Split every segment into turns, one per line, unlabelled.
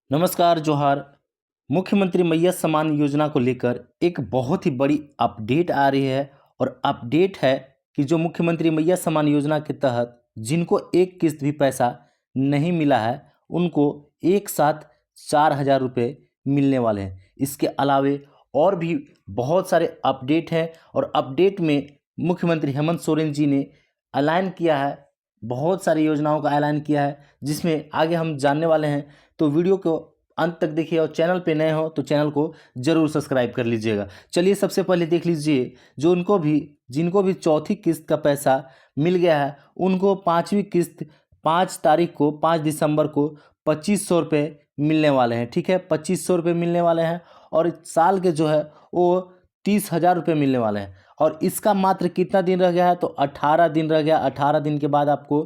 नमस्कार जोहार। मुख्यमंत्री मैया सम्मान योजना को लेकर एक बहुत ही बड़ी अपडेट आ रही है और अपडेट है कि जो मुख्यमंत्री मैया सम्मान योजना के तहत जिनको एक किस्त भी पैसा नहीं मिला है उनको एक साथ 4,000 रुपये मिलने वाले हैं। इसके अलावे और भी बहुत सारे अपडेट हैं और अपडेट में मुख्यमंत्री हेमंत सोरेन जी ने ऐलान किया है, बहुत सारी योजनाओं का ऐलान किया है जिसमें आगे हम जानने वाले हैं। तो वीडियो को अंत तक देखिए और चैनल पे नए हो तो चैनल को ज़रूर सब्सक्राइब कर लीजिएगा। चलिए सबसे पहले देख लीजिए जो जिनको भी चौथी किस्त का पैसा मिल गया है उनको पाँचवीं किस्त 5 तारीख को 5 दिसंबर को 2500 रुपये मिलने वाले हैं। ठीक है, 2500 रुपये मिलने वाले हैं और साल के जो है वो 30,000 रुपये मिलने वाले हैं। और इसका मात्र कितना दिन रह गया है तो 18 दिन रह गया। 18 दिन के बाद आपको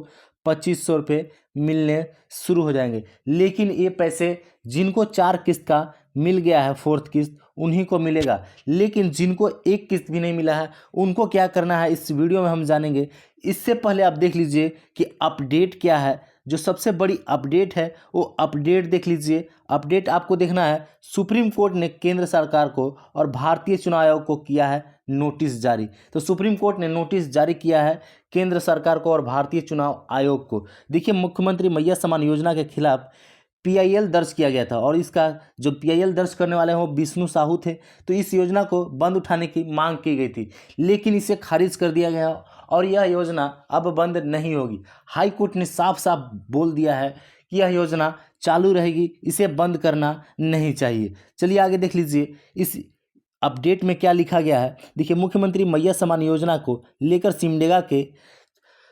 2500 रुपये मिलने शुरू हो जाएंगे। लेकिन ये पैसे जिनको 4 किस्त का मिल गया है, फोर्थ किस्त, उन्हीं को मिलेगा। लेकिन जिनको एक किस्त भी नहीं मिला है उनको क्या करना है इस वीडियो में हम जानेंगे। इससे पहले आप देख लीजिए कि अपडेट क्या है। जो सबसे बड़ी अपडेट है वो अपडेट देख लीजिए। अपडेट आपको देखना है, सुप्रीम कोर्ट ने केंद्र सरकार को और भारतीय चुनाव आयोग को किया है नोटिस जारी। तो सुप्रीम कोर्ट ने नोटिस जारी किया है केंद्र सरकार को और भारतीय चुनाव आयोग को। देखिए, मुख्यमंत्री मैया सम्मान योजना के खिलाफ पीआईएल दर्ज किया गया था और इसका जो पीआईएल दर्ज करने वाले हैं वो विष्णु साहू थे। तो इस योजना को बंद उठाने की मांग की गई थी, लेकिन इसे खारिज कर दिया गया और यह योजना अब बंद नहीं होगी। हाई कोर्ट ने साफ साफ बोल दिया है कि यह योजना चालू रहेगी, इसे बंद करना नहीं चाहिए। चलिए आगे देख लीजिए इस अपडेट में क्या लिखा गया है। देखिए, मुख्यमंत्री मैया सम्मान योजना को लेकर सिमडेगा के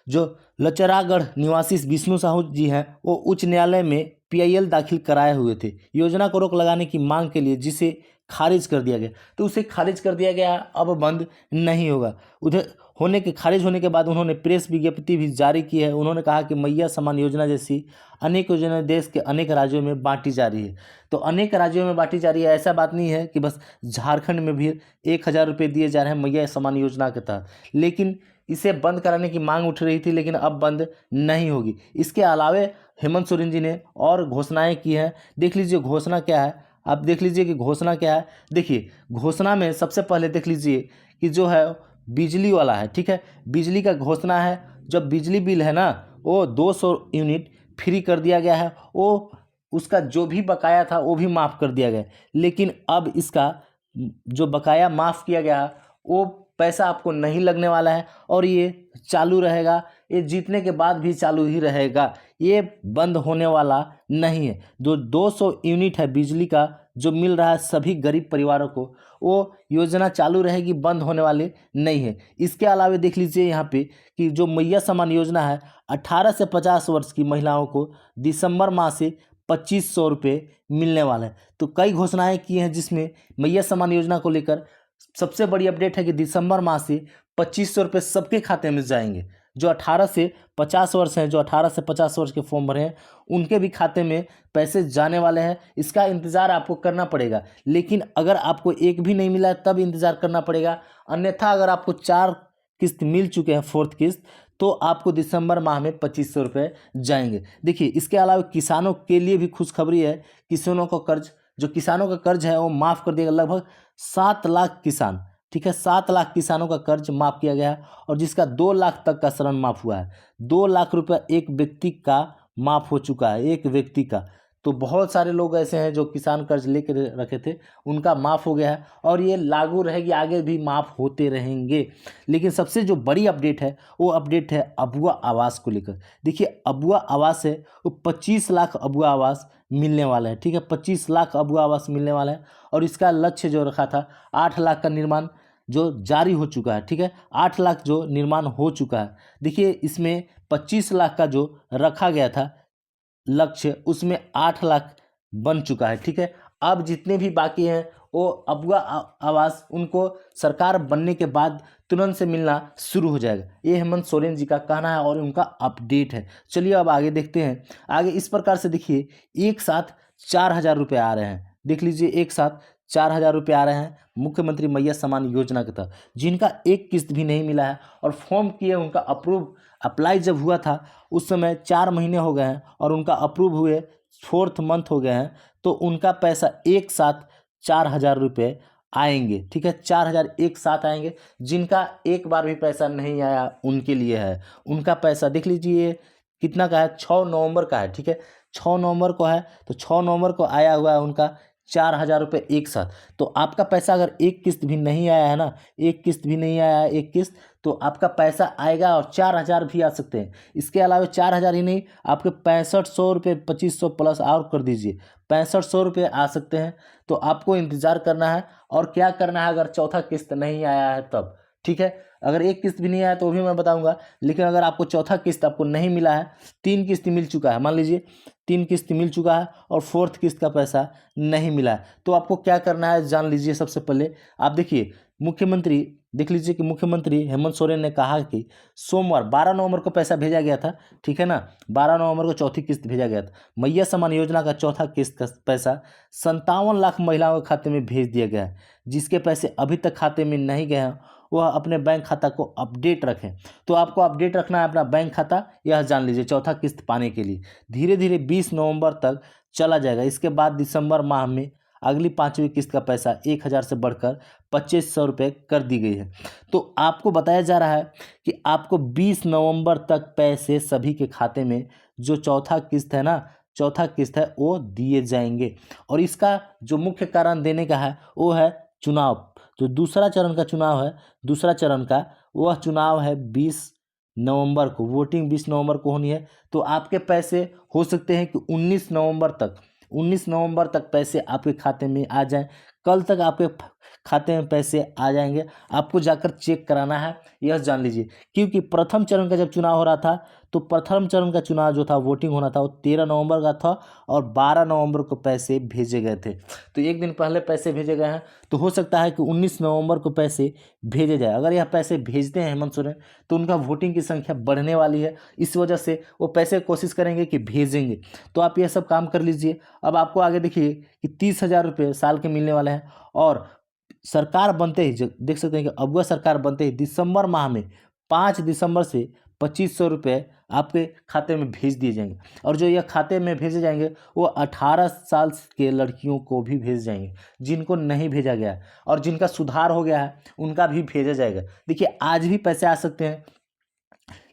जो लचरागढ़ निवासी विष्णु साहू जी हैं वो उच्च न्यायालय में पीआईएल दाखिल कराए हुए थे योजना को रोक लगाने की मांग के लिए, जिसे खारिज कर दिया गया। तो उसे खारिज कर दिया गया, अब बंद नहीं होगा। उधर खारिज होने के बाद उन्होंने प्रेस विज्ञप्ति भी जारी की है। उन्होंने कहा कि मैया सम्मान योजना जैसी अनेक योजनाएं देश के अनेक राज्यों में बांटी जा रही है। तो अनेक राज्यों में बांटी जा रही है, ऐसा बात नहीं है कि बस झारखंड में भी 1,000 रुपये दिए जा रहे हैं मैया सम्मान योजना के तहत। लेकिन इसे बंद कराने की मांग उठ रही थी, लेकिन अब बंद नहीं होगी। इसके अलावे हेमंत सोरेन जी ने और घोषणाएं की हैं। देख लीजिए घोषणा क्या है, आप देख लीजिए कि घोषणा क्या है। देखिए, घोषणा में सबसे पहले देख लीजिए कि जो है बिजली वाला है। ठीक है, बिजली का घोषणा है। जब बिजली बिल है ना वो 200 यूनिट फ्री कर दिया गया है, वो उसका जो भी बकाया था वो भी माफ़ कर दिया गया। लेकिन अब इसका जो बकाया माफ़ किया गया वो पैसा आपको नहीं लगने वाला है और ये चालू रहेगा। ये जीतने के बाद भी चालू ही रहेगा, ये बंद होने वाला नहीं है। जो 200 यूनिट है बिजली का जो मिल रहा है सभी गरीब परिवारों को, वो योजना चालू रहेगी, बंद होने वाले नहीं है। इसके अलावा देख लीजिए यहाँ पे कि जो मैया सम्मान योजना है 18 से 50 वर्ष की महिलाओं को दिसंबर माह से 2500 रुपये मिलने वाला है। तो कई घोषणाएं की हैं जिसमें मैया सम्मान योजना को लेकर सबसे बड़ी अपडेट है कि दिसंबर माह से 2500 रुपये सबके खाते में जाएंगे। जो 18 से 50 वर्ष हैं, जो 18 से 50 वर्ष के फॉर्म भरे हैं उनके भी खाते में पैसे जाने वाले हैं। इसका इंतज़ार आपको करना पड़ेगा। लेकिन अगर आपको एक भी नहीं मिला है तब इंतज़ार करना पड़ेगा, अन्यथा अगर आपको 4 किस्त मिल चुके हैं, फोर्थ किस्त, तो आपको दिसंबर माह में 2500 रुपये जाएंगे। देखिए, इसके अलावा किसानों के लिए भी खुशखबरी है। किसानों का कर्ज है वो माफ़ कर दिया, लगभग 7 लाख किसान। ठीक है, 7 लाख किसानों का कर्ज माफ़ किया गया और जिसका 2 लाख तक का ऋण माफ़ हुआ है। 2 लाख रुपया एक व्यक्ति का माफ़ हो चुका है, एक व्यक्ति का। तो बहुत सारे लोग ऐसे हैं जो किसान कर्ज लेकर रखे थे, उनका माफ़ हो गया है और ये लागू रहेगी, आगे भी माफ़ होते रहेंगे। लेकिन सबसे जो बड़ी अपडेट है वो अपडेट है अबुआ आवास को लेकर। देखिए, अबुआ आवास है वो 25 लाख अबुआ आवास मिलने वाला है। ठीक है, 25 लाख अबुआ आवास मिलने वाला है और इसका लक्ष्य जो रखा था 8 लाख का निर्माण जो जारी हो चुका है। ठीक है, 8 लाख जो निर्माण हो चुका है। देखिए, इसमें 25 लाख का जो रखा गया था लक्ष्य, उसमें 8 लाख बन चुका है। ठीक है, अब जितने भी बाकी हैं वो अबुआ आवास उनको सरकार बनने के बाद तुरंत से मिलना शुरू हो जाएगा। ये हेमंत सोरेन जी का कहना है और उनका अपडेट है। चलिए अब आगे देखते हैं। आगे इस प्रकार से देखिए, एक साथ 4,000 रुपये आ रहे हैं। देख लीजिए, एक साथ 4,000 रुपये आ रहे हैं मुख्यमंत्री मैया सम्मान योजना के तहत। जिनका एक किस्त भी नहीं मिला है और फॉर्म किए, उनका अप्लाई जब हुआ था उस समय 4 महीने हो गए हैं और उनका अप्रूव हुए 4th मंथ हो गए हैं तो उनका पैसा एक साथ 4,000 रुपये आएंगे। ठीक है, 4,000 एक साथ आएंगे। जिनका एक बार भी पैसा नहीं आया उनके लिए है, उनका पैसा देख लीजिए कितना का है, 6 नवंबर का है। ठीक है, 6 नवंबर को है तो 6 नवंबर को आया हुआ है उनका 4,000 रुपये एक साथ। तो आपका पैसा अगर एक किस्त भी नहीं आया है ना, एक किस्त भी नहीं आया है, एक किस्त, तो आपका पैसा आएगा और 4,000 भी आ सकते हैं। इसके अलावा 4,000 ही नहीं, आपके 6500 रुपये 2500 प्लस और कर दीजिए, 6500 रुपये आ सकते हैं। तो आपको इंतज़ार करना है और क्या करना है अगर चौथा किस्त नहीं आया है तब। ठीक है, अगर एक किस्त भी नहीं आया तो भी मैं बताऊंगा, लेकिन अगर आपको चौथा किस्त आपको नहीं मिला है, 3 किस्त मिल चुका है, मान लीजिए 3 किस्त मिल चुका है और 4th किस्त का पैसा नहीं मिला है, तो आपको क्या करना है जान लीजिए। सबसे पहले आप देखिए, मुख्यमंत्री देख लीजिए कि मुख्यमंत्री हेमंत सोरेन ने कहा कि सोमवार 12 नवंबर को पैसा भेजा गया था। ठीक है ना, 12 नवंबर को चौथी किस्त भेजा गया था। मैया सम्मान योजना का चौथा किस्त का पैसा 57 लाख महिलाओं के खाते में भेज दिया गया है। जिसके पैसे अभी तक खाते में नहीं गए हैं वह अपने बैंक खाता को अपडेट रखें। तो आपको अपडेट रखना है अपना बैंक खाता, यह जान लीजिए चौथा किस्त पाने के लिए। धीरे धीरे 20 नवंबर तक चला जाएगा। इसके बाद दिसंबर माह में अगली 5वीं किस्त का पैसा 1,000 से बढ़कर 2,500 रुपये कर दी गई है। तो आपको बताया जा रहा है कि आपको 20 नवंबर तक पैसे सभी के खाते में, जो चौथा किस्त है ना, चौथा किस्त है वो दिए जाएंगे। और इसका जो मुख्य कारण देने का है वो है चुनाव। जो दूसरा चरण का चुनाव है, दूसरा चरण का वह चुनाव है 20 नवंबर को, वोटिंग 20 नवंबर को होनी है। तो आपके पैसे हो सकते हैं कि 19 नवंबर तक पैसे आपके खाते में आ जाएं। कल तक आपके खाते में पैसे आ जाएंगे, आपको जाकर चेक कराना है, यह जान लीजिए। क्योंकि प्रथम चरण का जब चुनाव हो रहा था तो प्रथम चरण का चुनाव जो था, वोटिंग होना था, वो 13 नवंबर का था और 12 नवंबर को पैसे भेजे गए थे। तो एक दिन पहले पैसे भेजे गए हैं, तो हो सकता है कि 19 नवंबर को पैसे भेजे जाए। अगर यह पैसे भेजते हैं हेमंत सोरेन तो उनका वोटिंग की संख्या बढ़ने वाली है, इस वजह से वो पैसे कोशिश करेंगे कि भेजेंगे। तो आप यह सब काम कर लीजिए। अब आपको आगे देखिए कि 30,000 रुपये साल के मिलने वाले हैं। और सरकार बनते ही देख सकते हैं कि अगुआ सरकार बनते ही दिसंबर माह में 5 दिसंबर से 2,500 रुपये आपके खाते में भेज दिए जाएंगे। और जो यह खाते में भेजे जाएंगे वो 18 साल के लड़कियों को भी भेज जाएंगे, जिनको नहीं भेजा गया है और जिनका सुधार हो गया है उनका भी भेजा जाएगा। देखिए, आज भी पैसे आ सकते हैं,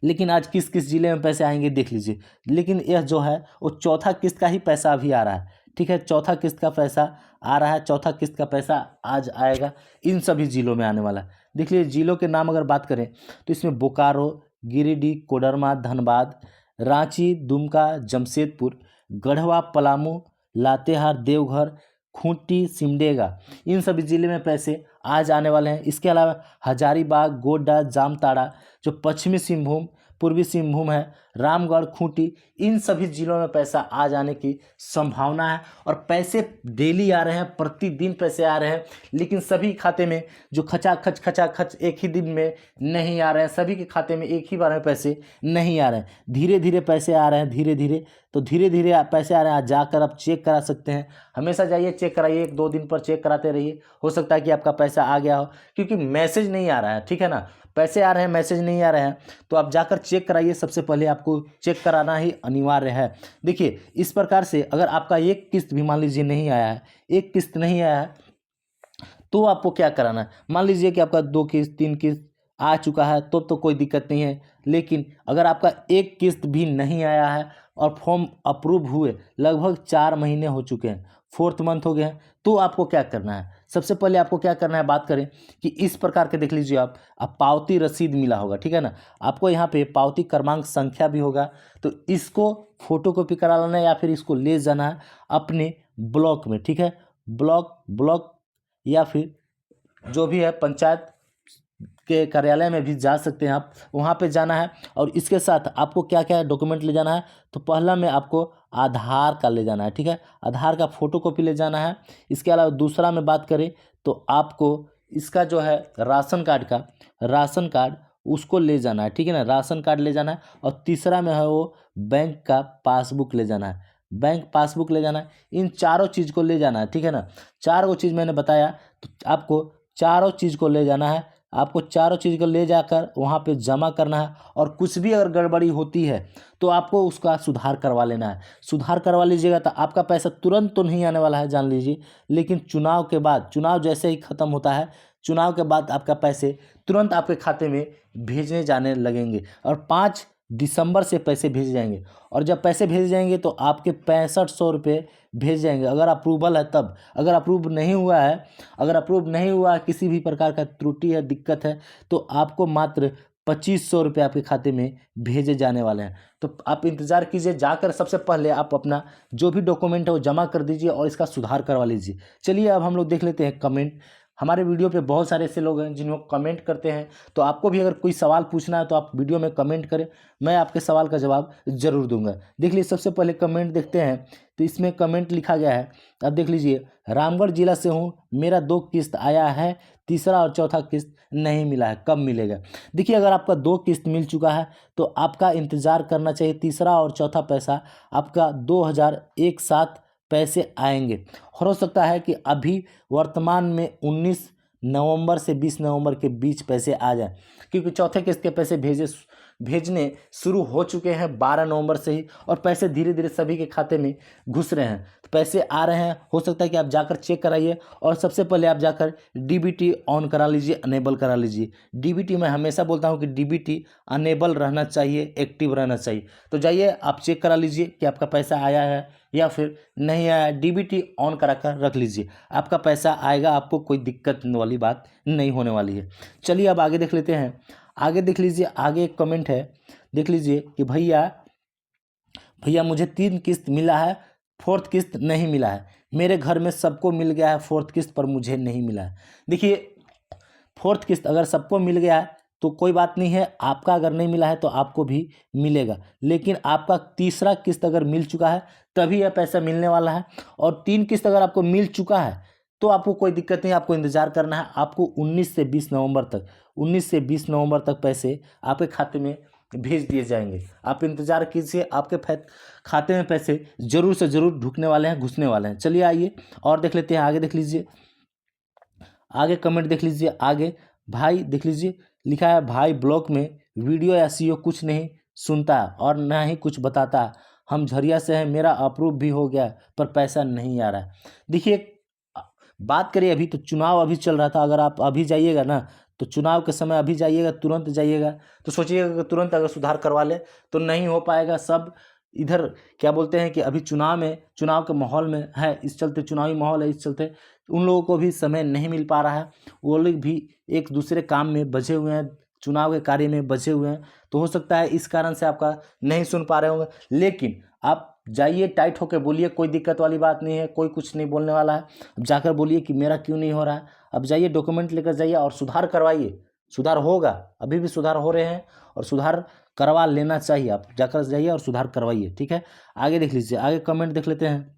लेकिन आज किस किस जिले में पैसे आएंगे देख लीजिए। लेकिन यह जो है वो चौथा किस्त का ही पैसा अभी आ रहा है। ठीक है, चौथा किस्त का पैसा आ रहा है, चौथा किस्त का पैसा आज आएगा, इन सभी जिलों में आने वाला है। देख लीजिए, जिलों के नाम अगर बात करें तो इसमें बोकारो, गिरिडीह, कोडरमा, धनबाद, रांची, दुमका, जमशेदपुर, गढ़वा, पलामू, लातेहार, देवघर, खूंटी, सिमडेगा, इन सभी जिले में पैसे आज आने वाले हैं। इसके अलावा हजारीबाग, गोड्डा, जामताड़ा, जो पश्चिमी सिंहभूम, पूर्वी सिंहभूम है, रामगढ़, खूंटी, इन सभी जिलों में पैसा आ जाने की संभावना है। और पैसे डेली आ रहे हैं, प्रतिदिन पैसे आ रहे हैं, लेकिन सभी खाते में जो खचाखच एक ही दिन में नहीं आ रहे हैं, सभी के खाते में एक ही बार में पैसे नहीं आ रहे हैं, धीरे धीरे पैसे आ रहे हैं, धीरे धीरे। तो धीरे धीरे पैसे आ रहे हैं, जाकर आप चेक करा सकते हैं। हमेशा जाइए, चेक कराइए, 1-2 दिन पर चेक कराते रहिए, हो सकता है कि आपका पैसा आ गया हो, क्योंकि मैसेज नहीं आ रहा है। ठीक है ना, पैसे आ रहे हैं, मैसेज नहीं आ रहे हैं, तो आप जाकर चेक कराइए। सबसे पहले आपको चेक कराना ही अनिवार्य है। देखिए, इस प्रकार से अगर आपका एक किस्त भी मान लीजिए नहीं आया है, एक किस्त नहीं आया है, तो आपको क्या कराना है। मान लीजिए कि आपका 2 किस्त 3 किस्त आ चुका है तो कोई दिक्कत नहीं है। लेकिन अगर आपका एक किस्त भी नहीं आया है और फॉर्म अप्रूव हुए लगभग 4 महीने हो चुके हैं, 4th मंथ हो गए हैं, तो आपको क्या करना है। सबसे पहले आपको क्या करना है, बात करें कि इस प्रकार के देख लीजिए, आप पावती रसीद मिला होगा। ठीक है ना, आपको यहाँ पे पावती क्रमांक संख्या भी होगा, तो इसको फोटोकॉपी करा लेना है या फिर इसको ले जाना है अपने ब्लॉक में। ठीक है, ब्लॉक या फिर जो भी है पंचायत के कार्यालय में भी जा सकते हैं आप, वहाँ पे जाना है। और इसके साथ आपको क्या क्या डॉक्यूमेंट ले जाना है, तो पहला में आपको आधार का ले जाना है। ठीक है, आधार का फोटोकॉपी ले जाना है। इसके अलावा दूसरा में बात करें तो आपको इसका जो है राशन कार्ड उसको ले जाना है। ठीक है ना, राशन कार्ड ले जाना है। और तीसरा में है वो बैंक का पासबुक ले जाना है, बैंक पासबुक ले जाना है। इन चारों चीज़ को ले जाना है। ठीक है ना, 4 चीज़ मैंने बताया, तो आपको चारों चीज़ को ले जाना है, आपको चारों चीज़ को ले जाकर वहाँ पे जमा करना है, और कुछ भी अगर गड़बड़ी होती है तो आपको उसका सुधार करवा लेना है। सुधार करवा लीजिएगा तो आपका पैसा तुरंत तो नहीं आने वाला है, जान लीजिए, लेकिन चुनाव के बाद, चुनाव जैसे ही ख़त्म होता है, चुनाव के बाद आपका पैसे तुरंत आपके खाते में भेजने जाने लगेंगे, और 5 दिसंबर से पैसे भेजे जाएंगे। और जब पैसे भेजे जाएंगे तो आपके 6500 रुपये भेज जाएंगे, अगर अप्रूवल है तब। अगर अप्रूव नहीं हुआ है, अगर अप्रूव नहीं हुआ है, किसी भी प्रकार का त्रुटि है, दिक्कत है, तो आपको मात्र 2500 रुपये आपके खाते में भेजे जाने वाले हैं। तो आप इंतज़ार कीजिए, जाकर सबसे पहले आप अपना जो भी डॉक्यूमेंट है वो जमा कर दीजिए और इसका सुधार करवा लीजिए। चलिए अब हम लोग देख लेते हैं कमेंट। हमारे वीडियो पे बहुत सारे ऐसे लोग हैं जिन्होंने कमेंट करते हैं, तो आपको भी अगर कोई सवाल पूछना है तो आप वीडियो में कमेंट करें, मैं आपके सवाल का जवाब ज़रूर दूंगा। देख लीजिए, सबसे पहले कमेंट देखते हैं, तो इसमें कमेंट लिखा गया है, अब देख लीजिए, रामगढ़ जिला से हूँ, मेरा 2 किस्त आया है, तीसरा और चौथा किस्त नहीं मिला है, कब मिलेगा? देखिए, अगर आपका 2 किस्त मिल चुका है तो आपका इंतज़ार करना चाहिए, तीसरा और चौथा पैसा आपका 2001 साथ पैसे आएंगे। और हो सकता है कि अभी वर्तमान में 19 नवंबर से 20 नवंबर के बीच पैसे आ जाएं, क्योंकि चौथे किस्त के पैसे भेजने शुरू हो चुके हैं 12 नवंबर से ही, और पैसे धीरे धीरे सभी के खाते में घुस रहे हैं, तो पैसे आ रहे हैं। हो सकता है कि आप जाकर चेक कराइए, और सबसे पहले आप जाकर डीबीटी ऑन करा लीजिए, अनेबल करा लीजिए। डीबीटी, मैं हमेशा बोलता हूं कि डीबीटी अनेबल रहना चाहिए, एक्टिव रहना चाहिए। तो जाइए आप चेक करा लीजिए कि आपका पैसा आया है या फिर नहीं आया। डीबीटी ऑन करा कर रख लीजिए, आपका पैसा आएगा, आपको कोई दिक्कत वाली बात नहीं होने वाली है। चलिए अब आगे देख लेते हैं। आगे देख लीजिए, आगे एक कमेंट है, देख लीजिए कि भैया मुझे 3 किस्त मिला है, 4th किस्त नहीं मिला है। मेरे घर में सबको मिल गया है 4th किस्त, पर मुझे नहीं मिला है। देखिए, 4th किस्त अगर सबको मिल गया है तो कोई बात नहीं है, आपका अगर नहीं मिला है तो आपको भी मिलेगा, लेकिन आपका तीसरा किस्त अगर मिल चुका है तभी यह पैसा मिलने वाला है। और 3 किस्त अगर आपको मिल चुका है तो आपको कोई दिक्कत नहीं, आपको इंतज़ार करना है। आपको 19 से 20 नवंबर तक, 19 से 20 नवंबर तक पैसे आपके खाते में भेज दिए जाएंगे। आप इंतज़ार कीजिए, आपके खाते में पैसे ज़रूर से ज़रूर ढुकने वाले हैं, घुसने वाले हैं। चलिए आइए और देख लेते हैं, आगे देख लीजिए, आगे कमेंट देख लीजिए। आगे भाई देख लीजिए, लिखा है, भाई ब्लॉग में वीडियो या सीओ कुछ नहीं सुनता और ना ही कुछ बताता, हम झरिया से हैं, मेरा अप्रूव भी हो गया पर पैसा नहीं आ रहा है। देखिए, बात करिए, अभी तो चुनाव अभी चल रहा था, अगर आप अभी जाइएगा ना तो चुनाव के समय अभी जाइएगा, तुरंत जाइएगा, तो सोचिएगा कि तुरंत अगर सुधार करवा ले तो नहीं हो पाएगा। सब इधर क्या बोलते हैं कि अभी चुनाव के माहौल में है, इस चलते चुनावी माहौल है, इस चलते उन लोगों को भी समय नहीं मिल पा रहा है, वो लोग भी एक दूसरे काम में बझे हुए हैं, चुनाव के कार्य में बझे हुए हैं, तो हो सकता है इस कारण से आपका नहीं सुन पा रहे होंगे। लेकिन आप जाइए, टाइट होकर बोलिए, कोई दिक्कत वाली बात नहीं है, कोई कुछ नहीं बोलने वाला है। अब जाकर बोलिए कि मेरा क्यों नहीं हो रहा है। अब जाइए, डॉक्यूमेंट लेकर जाइए और सुधार करवाइए, सुधार होगा, अभी भी सुधार हो रहे हैं और सुधार करवा लेना चाहिए। आप जाकर जाइए और सुधार करवाइए, ठीक है। आगे देख लीजिए, आगे कमेंट देख लेते हैं।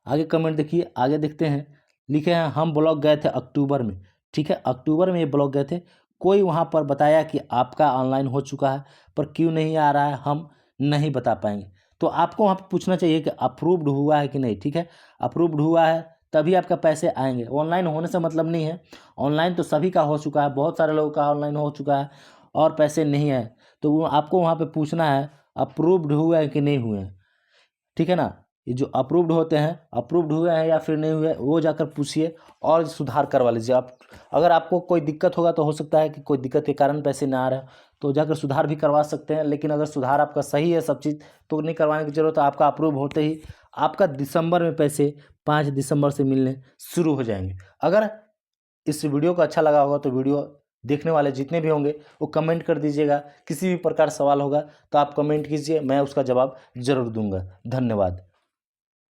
आगे कमेंट देखिए, आगे देखते हैं, लिखे हैं, हम ब्लॉक गए थे अक्टूबर में, ठीक है, अक्टूबर में ये ब्लॉक गए थे, कोई वहाँ पर बताया कि आपका ऑनलाइन हो चुका है, पर क्यों नहीं आ रहा है हम नहीं बता पाएंगे। तो आपको वहाँ पर पूछना चाहिए कि अप्रूव्ड हुआ है कि नहीं, ठीक है। अप्रूव्ड हुआ है तभी आपका पैसे आएंगे, ऑनलाइन होने से मतलब नहीं है। ऑनलाइन तो सभी का हो चुका है, बहुत सारे लोगों का ऑनलाइन हो चुका है और पैसे नहीं आए, तो आपको वहाँ पर पूछना है अप्रूव्ड हुआ है कि नहीं हुए हैं, ठीक है ना। ये जो अप्रूव्ड होते हैं, अप्रूव्ड हुए हैं या फिर नहीं हुए, वो जाकर पूछिए और सुधार करवा लीजिए। आप अगर आपको कोई दिक्कत होगा तो हो सकता है कि कोई दिक्कत के कारण पैसे ना आ रहे हो, तो जाकर सुधार भी करवा सकते हैं। लेकिन अगर सुधार आपका सही है सब चीज़, तो नहीं करवाने की ज़रूरत है। आपका अप्रूव होते ही आपका दिसंबर में पैसे 5 दिसंबर से मिलने शुरू हो जाएंगे। अगर इस वीडियो को अच्छा लगा होगा तो वीडियो देखने वाले जितने भी होंगे वो कमेंट कर दीजिएगा। किसी भी प्रकार सवाल होगा तो आप कमेंट कीजिए, मैं उसका जवाब ज़रूर दूंगा। धन्यवाद।